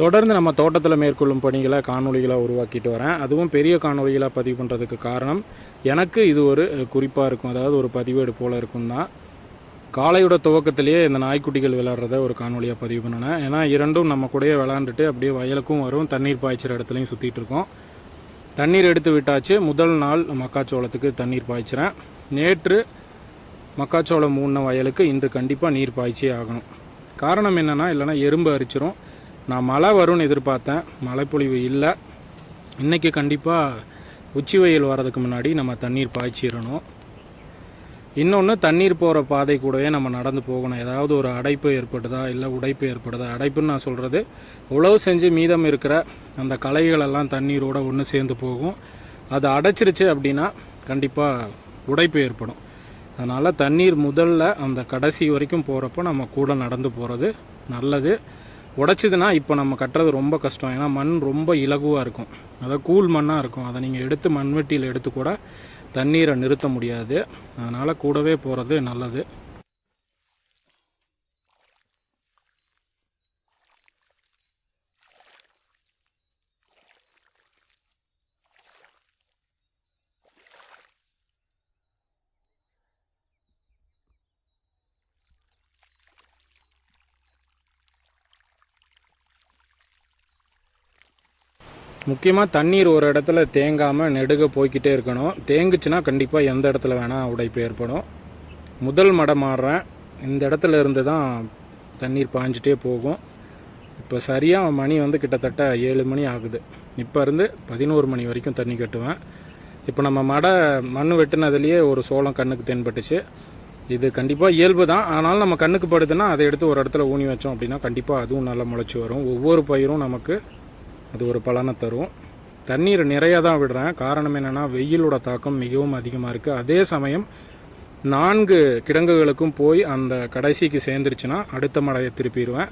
தொடர்ந்து நம்ம தோட்டத்தில் மேற்கொள்ளும் பணிகளை காணொலிகளாக உருவாக்கிட்டு வரேன். அதுவும் பெரிய காணொலிகளாக பதிவு பண்ணுறதுக்கு காரணம் எனக்கு இது ஒரு குறிப்பாக இருக்கும். அதாவது ஒரு பதிவேடு போல் இருக்கும் தான். காலையோட துவக்கத்திலேயே இந்த நாய்க்குட்டிகள் விளையாடுறத ஒரு காணொலியாக பதிவு பண்ணினேன். ஏன்னா இரண்டும் நம்ம கூடயே விளாண்டுட்டு அப்படியே வயலுக்கும் வரும், தண்ணீர் பாய்ச்சிற இடத்துலையும் சுற்றிட்டு இருக்கோம். தண்ணீர் எடுத்து விட்டாச்சு. முதல் நாள் மக்காச்சோளத்துக்கு தண்ணீர் பாய்ச்சிறேன். நேற்று மக்காச்சோளம் மூணு வயலுக்கு இன்று கண்டிப்பாக நீர் பாய்ச்சியே ஆகணும். காரணம் என்னென்னா, இல்லைனா எறும்பு அரிச்சிரும். நான் மழை வரும்னு எதிர்பார்த்தேன், மழைப்பொழிவு இல்லை. இன்றைக்கி கண்டிப்பாக உச்சி வெயில் வரதுக்கு முன்னாடி நம்ம தண்ணீர் பாய்ச்சிடணும். இன்னொன்று, தண்ணீர் போகிற பாதை கூடவே நம்ம நடந்து போகணும். ஏதாவது ஒரு அடைப்பு ஏற்படுதா இல்லை உடைப்பு ஏற்படுதா? அடைப்புன்னு நான் சொல்கிறது, உழவு செஞ்சு மீதம் இருக்கிற அந்த களைகளெல்லாம் தண்ணீரோடு ஒன்று சேர்ந்து போகும். அது அடைச்சிருச்சு அப்படின்னா கண்டிப்பாக உடைப்பு ஏற்படும். அதனால் தண்ணீர் முதல்ல அந்த கடைசி வரைக்கும் போகிறப்போ நம்ம கூட நடந்து போகிறது நல்லது. உடைச்சிதுன்னா இப்போ நம்ம கட்டுறது ரொம்ப கஷ்டம். ஏன்னா மண் ரொம்ப இலகுவாக இருக்கும், அதாவது கூழ் மண்ணாக இருக்கும். அதை நீங்கள் எடுத்து மண்வெட்டியில் எடுத்து கூட தண்ணீரை நிறுத்த முடியாது. அதனால் கூடவே போகிறது நல்லது. முக்கியமாக தண்ணீர் ஒரு இடத்துல தேங்காமல் நெடுக போய்கிட்டே இருக்கணும். தேங்குச்சுன்னா கண்டிப்பாக எந்த இடத்துல வேணால் உடைப்பு ஏற்படும். முதல் மடம் மாறுறேன். இந்த இடத்துல இருந்து தான் தண்ணீர் பாய்ஞ்சிட்டே போகும். இப்போ சரியாக மணி கிட்டத்தட்ட 7 மணி ஆகுது. இப்போ இருந்து 11 மணி வரைக்கும் தண்ணி கட்டுவேன். இப்போ நம்ம மண் வெட்டினதுலேயே ஒரு சோளம் கண்ணுக்கு தென்பட்டுச்சு. இது கண்டிப்பாக இயல்பு தான். ஆனாலும் நம்ம கண்ணுக்கு படுதுன்னா அதை எடுத்து ஒரு இடத்துல ஊனி வச்சோம் அப்படின்னா கண்டிப்பாக அதுவும் நல்லா முளைச்சி வரும். ஒவ்வொரு பயிரும் நமக்கு அது ஒரு பலனை தரும். தண்ணீர் நிறையா தான் விடுறேன். காரணம் என்னென்னா, வெயிலோட தாக்கம் மிகவும் அதிகமாக இருக்குது. அதே சமயம் 4 கிடங்குகளுக்கும் போய் அந்த கடைசிக்கு சேர்ந்துருச்சுன்னா அடுத்த மழையை திருப்பிடுவேன்.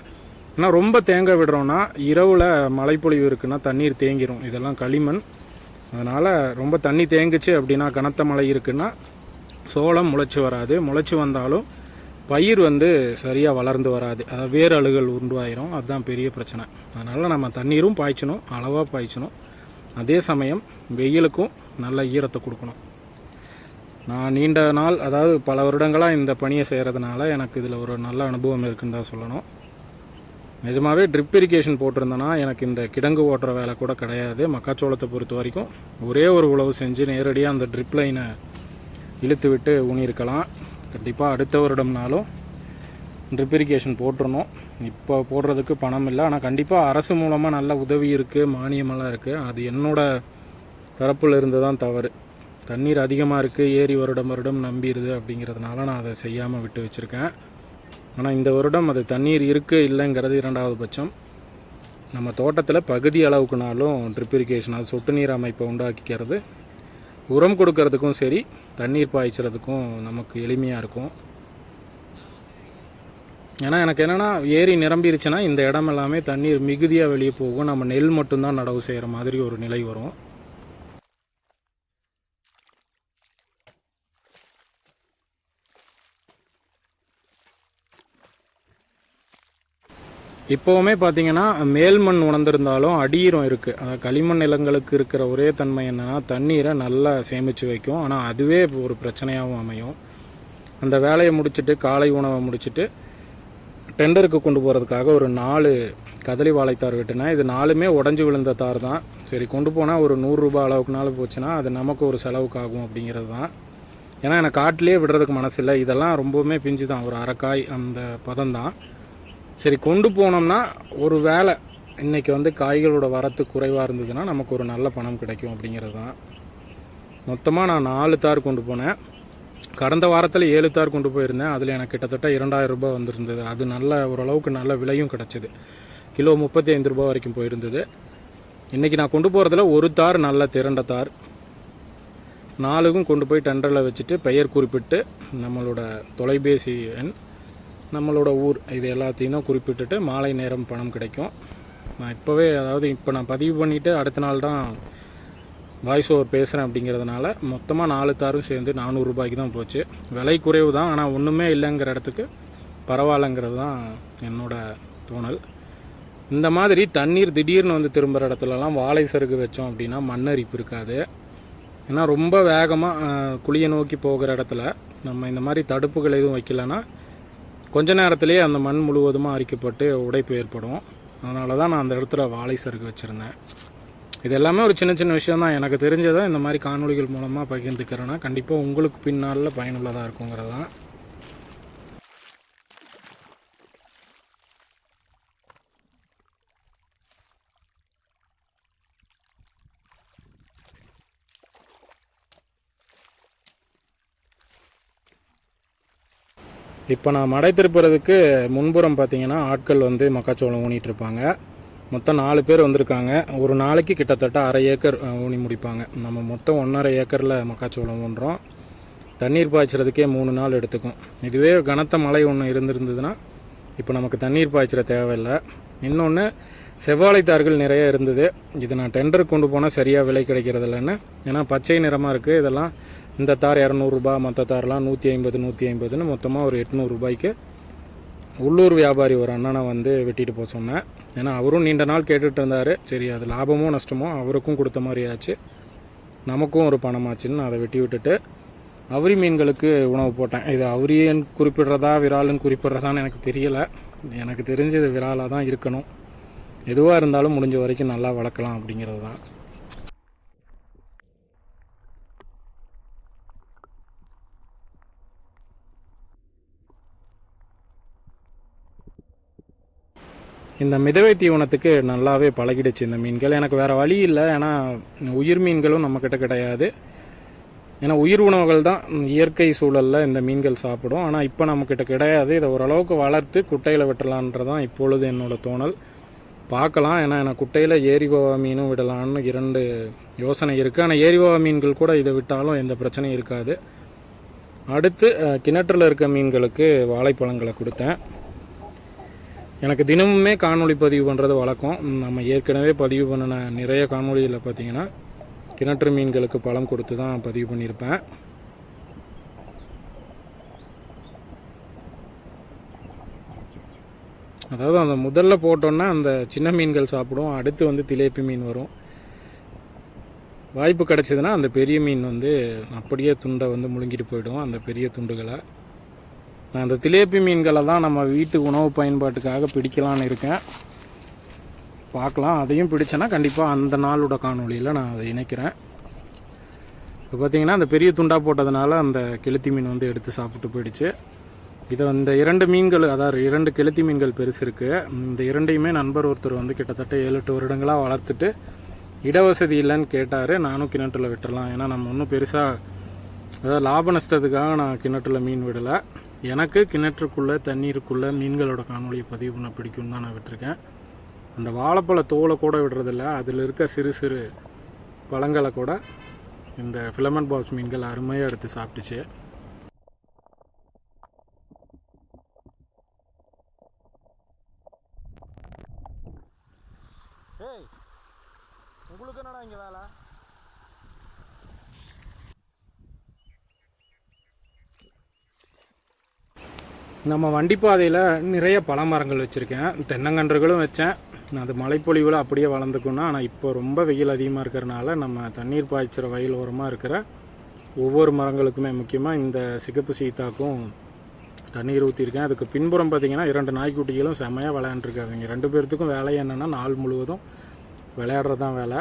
ஆனால் ரொம்ப தேங்க விடுறோன்னா இரவில் மழைப்பொழிவு இருக்குன்னா தண்ணீர் தேங்கிடும். இதெல்லாம் களிமண். அதனால் ரொம்ப தண்ணி தேங்குச்சு அப்படின்னா, கனத்த மழை இருக்குன்னா சோளம் முளைச்சி வராது. முளைச்சி வந்தாலும் பயிர் சரியாக வளர்ந்து வராது. அதாவது வேறு அழுகல் உருவாயிரும். அதுதான் பெரிய பிரச்சனை. அதனால் நம்ம தண்ணீரும் பாய்ச்சணும், அளவாக பாய்ச்சணும். அதே சமயம் வெயிலுக்கும் நல்ல ஈரத்தை கொடுக்கணும். நான் நீண்ட நாள், அதாவது பல வருடங்களாக இந்த பணியை செய்கிறதுனால எனக்கு இதில் ஒரு நல்ல அனுபவம் இருக்குன்னு தான் சொல்லணும். நிஜமாகவே ட்ரிப் இரிகேஷன் போட்டிருந்தேன்னா எனக்கு இந்த கிடங்கு ஓட்டுற வேலை கூட கிடையாது. மக்காச்சோளத்தை பொறுத்த வரைக்கும் ஒரே ஒரு உழவு செஞ்சு நேரடியாக அந்த ட்ரிப் லைனை இழுத்து விட்டு ஊனியிருக்கலாம். கண்டிப்பாக அடுத்த வருடம்னாலும் ட்ரிப் இரிகேஷன் போட்டுருணும். இப்போ போடுறதுக்கு பணம் இல்லை. ஆனால் கண்டிப்பாக அரசு மூலமாக நல்ல உதவி இருக்குது, மானியமெல்லாம் இருக்குது. அது என்னோடய தரப்பில் இருந்து தான் தவறு. தண்ணீர் அதிகமாக இருக்குது, ஏரி வருடம் நம்பிடுது அப்படிங்கிறதுனால நான் அதை செய்யாமல் விட்டு வச்சுருக்கேன். ஆனால் இந்த வருடம் அது தண்ணீர் இருக்குது இல்லைங்கிறது 2வது பட்சம். நம்ம தோட்டத்தில் பகுதி அளவுக்குனாலும் ட்ரிப் இரிகேஷன், அது சொட்டு நீர் அமைப்பை உண்டாக்கிக்கிறது உரம் கொடுக்கறதுக்கும் சரி, தண்ணீர் பாய்ச்சறதுக்கும் நமக்கு எளிமையாக இருக்கும். ஏன்னா எனக்கு என்னென்னா, ஏரி நிரம்பிருச்சுன்னா இந்த இடம் எல்லாமே தண்ணீர் மிகுதியாக வெளியே போகும். நம்ம நெல் மட்டும்தான் நடவு செய்கிற மாதிரி ஒரு நிலை வரும். இப்போவுமே பார்த்திங்கன்னா, மேல் மண் உணர்ந்திருந்தாலும் அடியீரம் இருக்குது. அதாவது களிமண் நிலங்களுக்கு இருக்கிற ஒரே தன்மை என்னென்னா, தண்ணீரை நல்லா சேமித்து வைக்கும். ஆனால் அதுவே ஒரு பிரச்சனையாகவும் அமையும். அந்த வேலையை முடிச்சுட்டு, காலை உணவை முடிச்சுட்டு டெண்டருக்கு கொண்டு போகிறதுக்காக ஒரு 4 கதலி வாழைத்தார் வெட்டினேன். இது 4மே உடஞ்சி விழுந்த தார் தான். சரி, கொண்டு போனால் ஒரு 100 ரூபா அளவுக்குனாலும் போச்சுன்னா அது நமக்கு ஒரு செலவுக்கு ஆகும் அப்படிங்கிறது தான். ஏன்னா எனக்கு காட்டிலே விடுறதுக்கு மனசு இல்லை. இதெல்லாம் ரொம்பவுமே பிஞ்சு தான், ஒரு அரைக்காய் அந்த பதம் தான். சரி, கொண்டு போனோம்னா ஒரு வேளை இன்றைக்கி காய்களோட வரத்து குறைவாக இருந்ததுன்னா நமக்கு ஒரு நல்ல பணம் கிடைக்கும் அப்படிங்கிறது தான். மொத்தமாக நான் 4 தார் கொண்டு போனேன். கடந்த வாரத்தில் 7 தார் கொண்டு போயிருந்தேன். அதில் எனக்கு கிட்டத்தட்ட 2000 ரூபாய் வந்திருந்தது. அது நல்ல ஓரளவுக்கு நல்ல விலையும் கிடச்சிது. கிலோ 35 ரூபா வரைக்கும் போயிருந்தது. இன்றைக்கி நான் கொண்டு போகிறதுல ஒரு தார் நல்ல திரண்ட தார். 4க்கும் கொண்டு போய் டெண்டரில் வச்சுட்டு பெயர் குறிப்பிட்டு நம்மளோட தொலைபேசி எண், நம்மளோட ஊர், இது எல்லாத்தையும் தான் குறிப்பிட்டுட்டு மாலை நேரம் பணம் கிடைக்கும். நான் இப்போவே, அதாவது இப்போ நான் பதிவு பண்ணிவிட்டு அடுத்த நாள் தான் வாய்ஸ் ஓவர் பேசுகிறேன் அப்படிங்கிறதுனால மொத்தமாக 4 தாரும் சேர்ந்து 400 ரூபாய்க்கு தான் போச்சு. விலை குறைவு தான், ஆனால் ஒன்றுமே இல்லைங்கிற இடத்துக்கு பரவாயில்லைங்கிறது தான் என்னோடய தோணல். இந்த மாதிரி தண்ணீர் திடீர்னு வந்து திரும்புகிற இடத்துலலாம் வாழை சருகு வச்சோம் அப்படின்னா மண்ணரிப்பு இருக்காது. ஏன்னா ரொம்ப வேகமாக குழியை நோக்கி போகிற இடத்துல நம்ம இந்த மாதிரி தடுப்புகள் எதுவும் வைக்கலைன்னா கொஞ்ச நேரத்திலேயே அந்த மண் முழுவதுமாக அரிக்கப்பட்டு உடைப்பு ஏற்படும். அதனால தான் நான் அந்த இடத்துல வாழை சருகு வச்சுருந்தேன். இது எல்லாமே ஒரு சின்ன சின்ன விஷயம் தான். எனக்கு தெரிஞ்சதை இந்த மாதிரி காணொளிகள் மூலமாக பகிர்ந்துக்கிறேன்னா கண்டிப்பாக உங்களுக்கு பின்னால் பயனுள்ளதாக இருக்குங்கிறது தான். இப்போ நான் மடை திருப்புறதுக்கு முன்புறம் பார்த்தீங்கன்னா ஆட்கள் வந்து மக்காச்சோளம் ஊனிகிட்ருப்பாங்க. மொத்தம் 4 பேர் வந்திருக்காங்க. ஒரு நாளைக்கு கிட்டத்தட்ட 1/2 ஏக்கர் ஊனி முடிப்பாங்க. நம்ம மொத்தம் 1.5 ஏக்கரில் மக்காச்சோளம் ஊன்றோம். தண்ணீர் பாய்ச்சறதுக்கே 3 நாள் எடுத்துக்கும். இதுவே கனத்த மழை ஒன்று இருந்திருந்ததுன்னா இப்போ நமக்கு தண்ணீர் பாய்ச்சற தேவையில்லை. இன்னொன்று செவ்வாழைத்தார்கள் நிறைய இருந்தது. இது நான் டெண்டருக்கு கொண்டு போனால் சரியாக விலை கிடைக்கிறது இல்லைன்னு. ஏன்னா பச்சை நிறமாக இருக்குது. இதெல்லாம் இந்த தார் 200 ரூபா, மற்ற தார்லாம் 150 150ன்னு மொத்தமாக ஒரு 800 ரூபாய்க்கு உள்ளூர் வியாபாரி ஒரு அண்ணனை வந்து வெட்டிட்டு போக சொன்னேன். ஏன்னா அவரும் நீண்ட நாள் கேட்டுட்டு இருந்தார். சரி, அது லாபமோ நஷ்டமோ அவருக்கும் கொடுத்த மாதிரி ஆச்சு, நமக்கும் ஒரு பணமாச்சுன்னு நான் அதை வெட்டி விட்டுட்டு அவுரி மீன்களுக்கு உணவு போட்டேன். இது அவுரியன்னு குறிப்பிடுறதா விராலுன்னு குறிப்பிட்றதான்னு எனக்கு தெரியலை. எனக்கு தெரிஞ்சது விராலாக தான் இருக்கணும். எதுவாக இருந்தாலும் முடிஞ்ச வரைக்கும் நல்லா வளர்க்கலாம் அப்படிங்கிறது தான். இந்த மிதவை தீவனத்துக்கு நல்லாவே பழகிடுச்சு இந்த மீன்கள். எனக்கு வேறு வழி இல்லை. ஏன்னா உயிர் மீன்களும் நம்மக்கிட்ட கிடையாது. ஏன்னா உயிர் உணவுகள் தான் இயற்கை சூழலில் இந்த மீன்கள் சாப்பிடும். ஆனால் இப்போ நம்மக்கிட்ட கிடையாது. இதை ஓரளவுக்கு வளர்த்து குட்டையில் விட்டுறலான்றதான் இப்பொழுது என்னோடய தோணல். பார்க்கலாம். ஏன்னா எனக்கு குட்டையில் ஏரிவாவா மீனும் விடலான்னு 2 யோசனை இருக்குது. ஆனால் ஏரிவாவா மீன்கள் கூட இதை விட்டாலும் எந்த பிரச்சனையும் இருக்காது. அடுத்து கிணற்றில் இருக்க மீன்களுக்கு வாழைப்பழங்களை கொடுத்தேன். எனக்கு தினமுமே காணொளி பதிவு பண்ணுறது வழக்கம். நம்ம ஏற்கனவே பதிவு பண்ணின நிறைய காணொளியில் பார்த்திங்கன்னா கிணற்று மீன்களுக்கு பழம் கொடுத்து தான் பதிவு பண்ணியிருப்பேன். அதாவது அந்த முதல்ல போட்டோன்னா அந்த சின்ன மீன்கள் சாப்பிடும். அடுத்து வந்து திலேப்பி மீன் வரும். வாய்ப்பு கிடச்சிதுன்னா அந்த பெரிய மீன் வந்து அப்படியே துண்டை வந்து முழுங்கிட்டு போயிடும், அந்த பெரிய துண்டுகளை. நான் அந்த திலேப்பி மீன்களை தான் நம்ம வீட்டு உணவு பயன்பாட்டுக்காக பிடிக்கலான்னு இருக்கேன். பார்க்கலாம். அதையும் பிடிச்சேன்னா கண்டிப்பாக அந்த நாளோட காணொலியில் நான் அதை இணைக்கிறேன். இப்போ பார்த்திங்கன்னா அந்த பெரிய துண்டாக போட்டதுனால அந்த கெளுத்தி மீன் வந்து எடுத்து சாப்பிட்டு போயிடுச்சு. இதை இந்த 2 மீன்கள், அதாவது 2 கெளுத்தி மீன்கள் பெருசு இருக்குது. இந்த 2ஐயுமே நண்பர் ஒருத்தர் வந்து கிட்டத்தட்ட 7-8 வருடங்களாக வளர்த்துட்டு இடவசதி இல்லைன்னு கேட்டார். நானும் கிணற்றில் விட்டுறலாம், ஏன்னா நம்ம ஒன்றும் பெருசாக அதாவது லாப நஷ்டத்துக்காக நான் கிணற்றில் மீன் விடலை. எனக்கு கிணற்றுக்குள்ளே தண்ணீருக்குள்ளே மீன்களோட காணொலியை பதிவு பண்ண பிடிக்கும்னு தான் நான் விட்டுருக்கேன். அந்த வாழைப்பழ தோலை கூட விடுறதில்ல. அதில் இருக்க சிறு சிறு பழங்களை கூட இந்த ஃபிலமெண்ட் பாக்ஸ் மீன்கள் அருமையாக எடுத்து சாப்பிட்டுச்சு. ஏய், உங்களுக்கு என்னடா இங்கே வேலை? நம்ம வண்டிப்பாதையில் நிறைய பழமரங்கள் வச்சுருக்கேன். தென்னங்கன்றுகளும் வச்சேன். அது மழைப்பொழிவில் அப்படியே வளர்ந்துக்குன்னா. ஆனால் இப்போ ரொம்ப வெயில் அதிகமாக இருக்கிறனால நம்ம தண்ணீர் பாய்ச்சிற வயல் ஓரமாக இருக்கிற ஒவ்வொரு மரங்களுக்குமே, முக்கியமாக இந்த சிகப்பு சீத்தாக்கும் தண்ணீர் ஊற்றிருக்கேன். அதுக்கு பின்புறம் பார்த்திங்கன்னா 2 நாய்க்குட்டிகளும் செம்மையாக விளையாண்டுருக்காங்க. 2 பேர்த்துக்கும் வேலை என்னென்னா நாள் முழுவதும் விளையாடுறது தான் வேலை.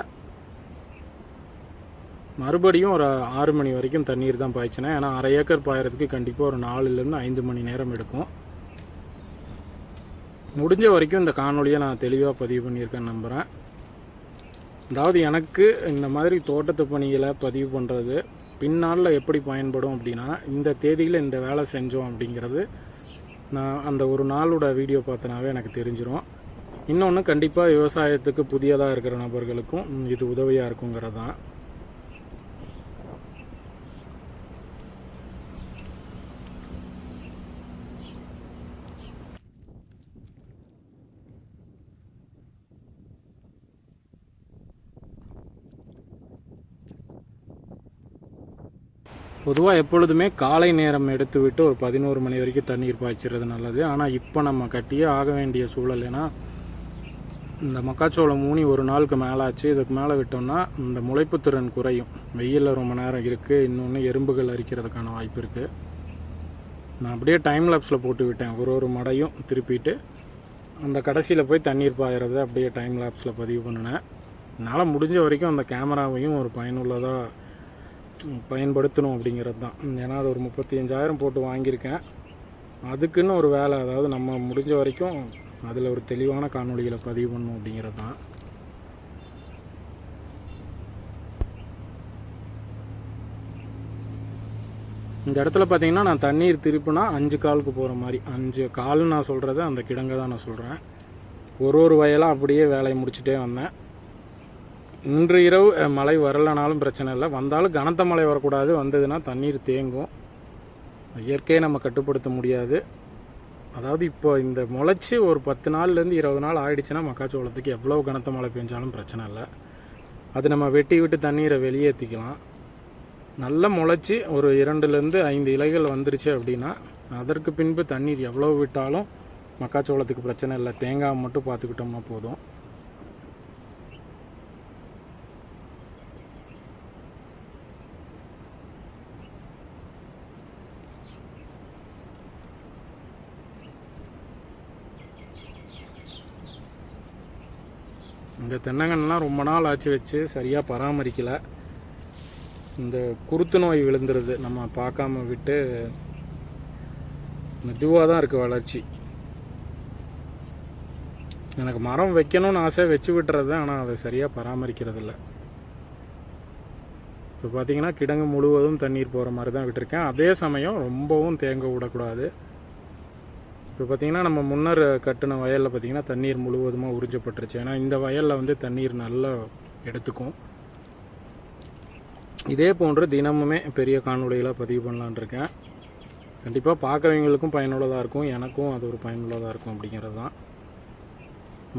மறுபடியும் ஒரு 6 மணி வரைக்கும் தண்ணீர் தான் பாய்ச்சினேன். ஏன்னா 1/2 ஏக்கர் பாயறதுக்கு கண்டிப்பாக ஒரு 4லேருந்து 5 மணி நேரம் எடுக்கும். முடிஞ்ச வரைக்கும் இந்த காணொலியை நான் தெளிவாக பதிவு பண்ணியிருக்கேன்னு நம்புகிறேன். அதாவது எனக்கு இந்த மாதிரி தோட்டத்து பணிகளை பதிவு பண்ணுறது பின்னாளில் எப்படி பயன்படும் அப்படின்னா, இந்த தேதியில் இந்த வேலை செஞ்சோம் அப்படிங்கிறது நான் அந்த ஒரு நாளோட வீடியோ பார்த்தனாவே எனக்கு தெரிஞ்சிடும். இன்னொன்று, கண்டிப்பாக விவசாயத்துக்கு புதியதாக இருக்கிற நபர்களுக்கும் இது உதவியாக இருக்குங்கிறது தான். பொதுவாக எப்பொழுதுமே காலை நேரம் எடுத்து விட்டு ஒரு 11 மணி வரைக்கும் தண்ணீர் பாய்ச்சிறது நல்லது. ஆனால் இப்போ நம்ம கட்டியே ஆக வேண்டிய சூழல். ஏன்னா இந்த மக்காச்சோளம் ஊனி ஒரு நாளுக்கு மேலே ஆச்சு. இதுக்கு மேலே விட்டோம்னா இந்த முளைப்பு திறன் குறையும். வெயிலில் ரொம்ப நேரம் இருக்குது. இன்னொன்று எறும்புகள் அரிக்கிறதுக்கான வாய்ப்பு இருக்குது. நான் அப்படியே டைம் லேப்ஸில் போட்டு விட்டேன். ஒரு மடையும் திருப்பிட்டு அந்த கடைசியில் போய் தண்ணீர் பாயிறத அப்படியே டைம் லேப்ஸில் பதிவு பண்ணினேன். என்னால் முடிஞ்ச வரைக்கும் அந்த கேமராவையும் ஒரு பயனுள்ளதாக பயன்படுத்தணும் அப்படிங்கிறது தான். ஏன்னா அது ஒரு 35,000 போட்டு வாங்கியிருக்கேன். அதுக்குன்னு ஒரு வேலை, அதாவது நம்ம முடிஞ்ச வரைக்கும் அதில் ஒரு தெளிவான காணொளிகளை பதிவு பண்ணணும் அப்படிங்கிறது தான். இந்த இடத்துல பார்த்தீங்கன்னா நான் தண்ணீர் திருப்பினா 5 காலுக்கு போகிற மாதிரி, 5 கால்னு நான் சொல்கிறது அந்த கிடங்கை தான் நான் சொல்கிறேன். ஒரு வயலாக அப்படியே வேலையை முடிச்சுட்டே வந்தேன். இன்று இரவு மழை வரலைனாலும் பிரச்சனை இல்லை, வந்தாலும் கனத்த மழை வரக்கூடாது. வந்ததுன்னா தண்ணீர் தேங்கும். இயற்கையை நம்ம கட்டுப்படுத்த முடியாது. அதாவது இப்போ இந்த முளைச்சி ஒரு 10 நாள்லேருந்து 20 நாள் ஆகிடுச்சுன்னா மக்காச்சோளத்துக்கு எவ்வளோ கனத்த மழை பெஞ்சாலும் பிரச்சனை இல்லை. அது நம்ம வெட்டி விட்டு தண்ணீரை வெளியேற்றிக்கலாம். நல்லா முளைச்சி ஒரு 2லேருந்து 5 இலைகள் வந்துருச்சு அப்படின்னா அதற்கு பின்பு தண்ணீர் எவ்வளோ விட்டாலும் மக்காச்சோளத்துக்கு பிரச்சனை இல்லை. தேங்காய் மட்டும் பார்த்துக்கிட்டோம்னா போதும். இந்த தென்னங்கன்றுலாம் ரொம்ப நாள் ஆச்சு வச்சு சரியாக பராமரிக்கலை. இந்த குருத்து நோய் விழுந்துருது, நம்ம பார்க்காம விட்டு மெதுவாக தான் இருக்குது வளர்ச்சி. எனக்கு மரம் வைக்கணும்னு ஆசை, வச்சு விட்டுறது, ஆனால் அதை சரியாக பராமரிக்கிறது இல்லை. இப்போ பார்த்திங்கன்னா கிடங்கு முழுவதும் தண்ணீர் போகிற மாதிரி தான் விட்டுருக்கேன். அதே சமயம் ரொம்பவும் தேங்க விடக்கூடாது. இப்போ பார்த்திங்கன்னா நம்ம முன்னர் கட்டின வயலில் பார்த்திங்கன்னா தண்ணீர் முழுவதுமாக உறிஞ்சப்பட்டுருச்சு. ஏன்னா இந்த வயலில் வந்து தண்ணீர் நல்லா எடுத்துக்கும். இதே போன்று தினமுமே பெரிய காணொளிகளாக பதிவு பண்ணலான் இருக்கேன். கண்டிப்பாக பார்க்குறவங்களுக்கும் பயனுள்ளதாக இருக்கும், எனக்கும் அது ஒரு பயனுள்ளதாக இருக்கும் அப்படிங்கிறது தான்.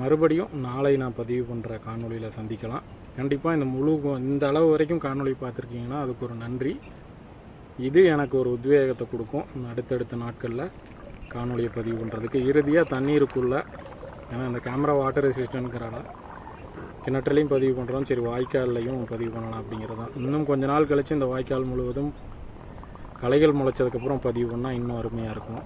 மறுபடியும் நாளை நான் பதிவு பண்ணுற காணொளியில் சந்திக்கலாம். கண்டிப்பாக இந்த அளவு வரைக்கும் காணொளி பார்த்துருக்கீங்கன்னா அதுக்கு ஒரு நன்றி. இது எனக்கு ஒரு உத்வேகத்தை கொடுக்கும் அடுத்தடுத்த நாட்களில் காணொளியை பதிவு பண்ணுறதுக்கு. இறுதியாக தண்ணீருக்குள்ளே, ஏன்னா இந்த கேமரா வாட்டர் ரெசிஸ்டன்ட்ங்கிறனால கிணற்றுலையும் பதிவு பண்ணுறோம், சரி வாய்க்கால்லையும் பதிவு பண்ணலாம் அப்படிங்கிறது தான். இன்னும் கொஞ்ச நாள் கழித்து இந்த வாய்க்கால் முழுவதும் களைகள் முளைச்சதுக்கப்புறம் பதிவு பண்ணால் இன்னும் அருமையாக இருக்கும்.